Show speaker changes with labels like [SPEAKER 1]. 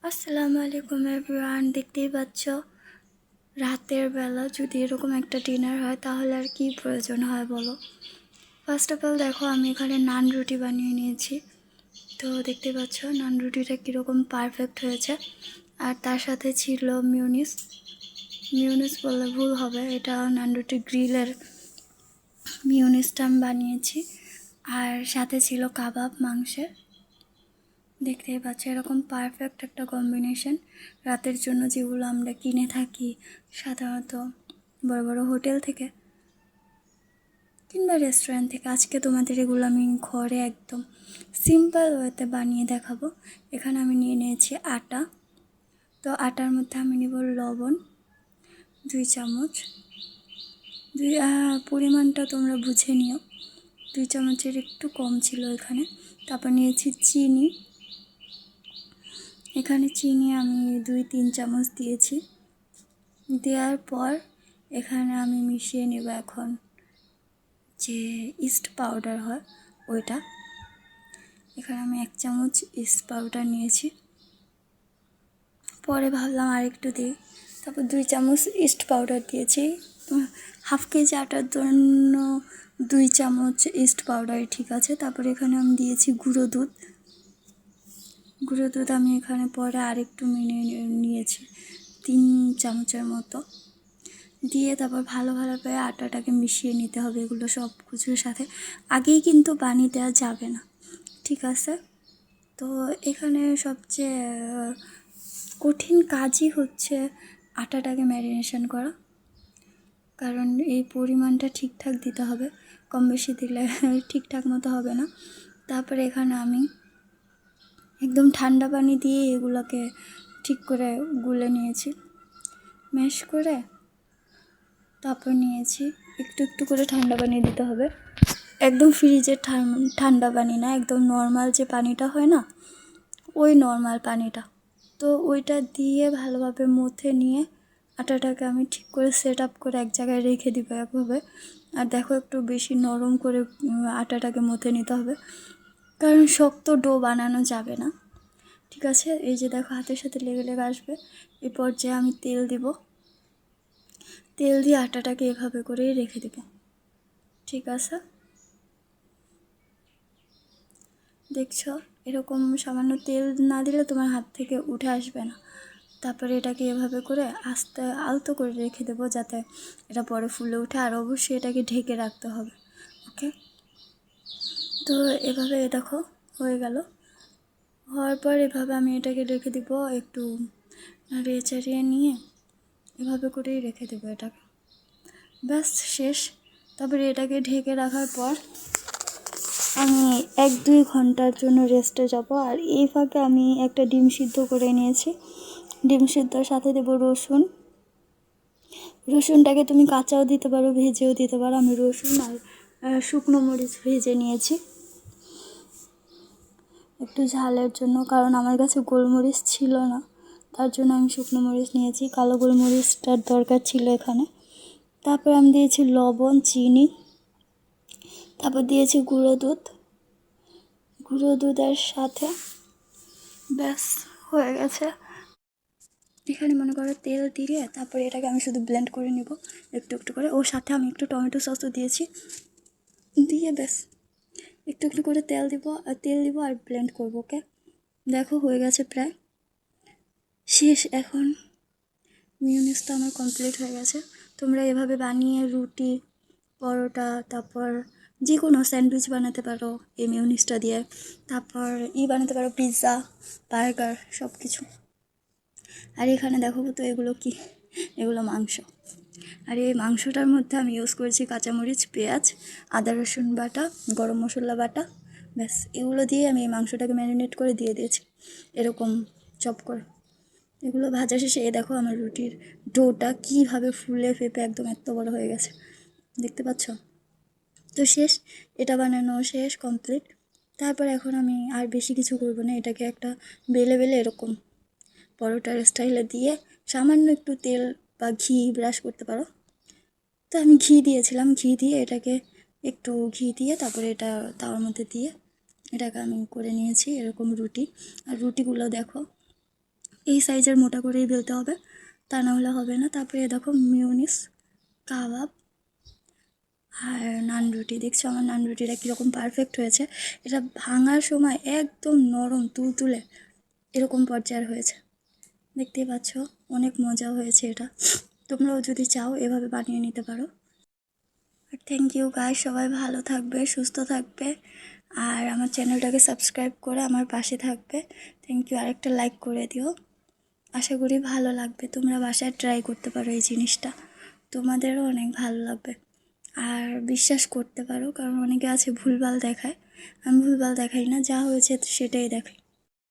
[SPEAKER 1] আসসালামু আলাইকুম এভরিওয়ান। দেখতেই পাচ্ছ রাতের বেলা যদি এরকম একটা ডিনার হয় তাহলে আর কি প্রয়োজন হয় বলো। ফার্স্ট অফ অল দেখো, আমি এখানে নান রুটি বানিয়ে নিয়েছি। তো দেখতে পাচ্ছ নান রুটিটা কীরকম পারফেক্ট হয়েছে। আর তার সাথে ছিল মিউনিস। মিউনিস বললে ভুল হবে, এটা নান রুটি গ্রিলের মিউনিসটা আমি বানিয়েছি। আর সাথে ছিল কাবাব মাংসের। দেখতেই পাচ্ছ এরকম পারফেক্ট একটা কম্বিনেশন রাতের জন্য, যেগুলো আমরা কিনে থাকি সাধারণত বড় বড় হোটেল থেকে কিংবা রেস্টুরেন্ট থেকে। আজকে তোমাদের এগুলো আমি ঘরে একদম সিম্পল ওয়েতে বানিয়ে দেখাবো। এখানে আমি নিয়ে নিয়েছি আটা। তো আটার মধ্যে আমি নিব লবণ 2 চামচ। পরিমাণটা তোমরা বুঝে নিও, 2 চামচের একটু কম ছিল এখানে। তারপর নিয়েছি চিনি। এখানে চিনি আমি 2-3 চামচ দিয়েছি। দেওয়ার পর এখানে আমি মিশিয়ে নেব এখন যে ইস্ট পাউডার হয় ওইটা। এখানে আমি 1 চামচ ইস্ট পাউডার নিয়েছি। পরে ভাবলাম আরেকটু দিই, তারপর 2 চামচ ইস্ট পাউডার দিয়েছি। হাফ কেজি আটার জন্য 2 চামচ ইস্ট পাউডার ঠিক আছে। তারপরে এখানে আমি দিয়েছি গুঁড়ো দুধ। গুঁড়ো দুধ আমি এখানে পরে আরেকটু নিয়েছি 3 চামচের মতো দিয়ে তারপর ভালোভাবে আটাটাকে মিশিয়ে নিতে হবে এগুলো সব কিছুর সাথে। আগেই কিন্তু পানি দেওয়া যাবে না, ঠিক আছে। তো এখানে সবচেয়ে কঠিন কাজই হচ্ছে আটাটাকে ম্যারিনেশন করা, কারণ এই পরিমাণটা ঠিকঠাক দিতে হবে, কম বেশি দিলে ঠিকঠাক মতো হবে না। তারপরে এখানে আমি একদম ঠান্ডা পানি দিয়ে এগুলোকে ঠিক করে গুলে নিয়েছি, ম্যাশ করে। তারপর নিয়েছি একটু একটু করে ঠান্ডা পানি দিতে হবে, একদম ফ্রিজের ঠান্ডা পানি না, একদম নর্মাল যে পানিটা হয় না ওই নর্মাল পানিটা। তো ওইটা দিয়ে ভালোভাবে মুথে নিয়ে আটাটাকে আমি ঠিক করে সেট আপ করে এক জায়গায় রেখে দিব একভাবে। আর দেখো একটু বেশি নরম করে আটাটাকে মুথে নিতে হবে, কারণ শক্ত ডো বানানো যাবে না, ঠিক আছে। এই যে দেখো হাতের সাথে লেগে লেগে আসবে। এই পর্যায়ে আমি তেল দিব, তেল দিয়ে আটাটাকে এভাবে করেই রেখে দেব, ঠিক আছে। দেখছো এরকম সামান্য তেল না দিলে তোমার হাত থেকে উঠে আসবে না। তারপরে এটাকে এভাবে করে আস্তে আলতো করে রেখে দেবো যাতে এটা পরে ফুলে উঠে। আর অবশ্যই এটাকে ঢেকে রাখতে হবে, ওকে। তো এভাবে দেখো হয়ে গেল। হওয়ার পর এভাবে আমি এটাকে রেখে দিব, একটু নাড়িয়ে চাড়িয়ে নিয়ে এভাবে করেই রেখে দেবো এটাকে, ব্যাস শেষ। তারপরে এটাকে ঢেকে রাখার পর আমি 1-2 ঘন্টার জন্য রেস্টে যাব। আর এই ফাঁকে আমি একটা ডিম সিদ্ধ করে নিয়েছি। ডিম সিদ্ধর সাথে দেবো রসুন। রসুনটাকে তুমি কাঁচাও দিতে পারো, ভেজেও দিতে পারো। আমি রসুন আর শুকনো মরিচ ভেজে নিয়েছি একটু ঝালের জন্য, কারণ আমার কাছে গোলমরিচ ছিল না, তার জন্য আমি শুকনো মরিচ নিয়েছি। কালো গোলমরিচটার দরকার ছিল এখানে। তারপর আমি দিয়েছি লবণ, চিনি, তারপর দিয়েছি গুঁড়ো দুধ। গুঁড়ো দুধের সাথে ব্যাস হয়ে গেছে। এখানে মনে করো তেল দিয়ে তারপরে এটাকে আমি শুধু ব্লেন্ড করে নেব একটু একটু করে। ওর সাথে আমি একটু টমেটো সসও দিয়েছি, দিয়ে ব্যাস একটু একটু করে তেল দিব আর ব্লেন্ড করবো, ওকে। দেখো হয়ে গেছে প্রায় শেষ। এখন মিউনিসটা আমার কমপ্লিট হয়ে গেছে। তোমরা এভাবে বানিয়ে রুটি, পরোটা, তারপর যে কোনো স্যান্ডউইচ বানাতে পারো এই মিউনিসটা দিয়ে। তারপর বানাতে পারো পিৎজা, বার্গার, সব কিছু। আর এখানে দেখো তো এগুলো কি, এগুলো মাংস। আর এই মাংসটার মধ্যে আমি ইউজ করেছি কাঁচামরিচ, পেঁয়াজ, আদা রসুন বাটা, গরম মশলা বাটা, ব্যাস এগুলো দিয়ে আমি এই মাংসটাকে ম্যারিনেট করে দিয়ে দিয়েছি এরকম চপ করে। এগুলো ভাজা শেষে দেখো আমার রুটির ডোটা কীভাবে ফুলে ফেপে একদম এত বড় হয়ে গেছে, দেখতে পাচ্ছ। তো শেষ, এটা বানানো শেষ, কমপ্লিট। তারপর এখন আমি আর বেশি কিছু করবো না, এটাকে একটা বেলে বেলে এরকম পরোটার স্টাইলে দিয়ে সামান্য একটু তেল বা ঘি ব্রাশ করতে পারো। তো আমি ঘি দিয়েছিলাম, ঘি দিয়ে এটাকে একটু ঘি দিয়ে তারপরে এটা তাওয়ার মধ্যে দিয়ে এটাকে আমি করে নিয়েছি এরকম রুটি। আর রুটিগুলো দেখো এই সাইজের মোটা করেই বেলতে হবে, তা না হলে হবে না। তারপরে দেখো মিউনিস, কাবাব আর নান রুটি। দেখছো আমার নান রুটিটা কীরকম পারফেক্ট হয়েছে। এটা ভাঙার সময় একদম নরম তুলতুলে এরকম পর্যায়ের হয়েছে, দেখতেই পাচ্ছ। অনেক মজা হয়েছে এটা। তোমরাও যদি চাও এভাবে বানিয়ে নিতে পারো। আর থ্যাংক ইউ গাইস, সবাই ভালো থাকবে, সুস্থ থাকবে, আর আমার চ্যানেলটাকে সাবস্ক্রাইব করে আমার পাশে থাকবে। Thank you. আরেকটা লাইক করে দিও, আশা করি ভালো লাগবে। তোমরা বাসায় ট্রাই করতে পারো এই জিনিসটা, তোমাদেরও অনেক ভালো লাগবে। আর বিশ্বাস করতে পারো, কারণ অনেকে আছে ভুলভাল দেখায়, আমি ভুলভাল দেখাই না, যা হয়েছে সেটাই দেখাই।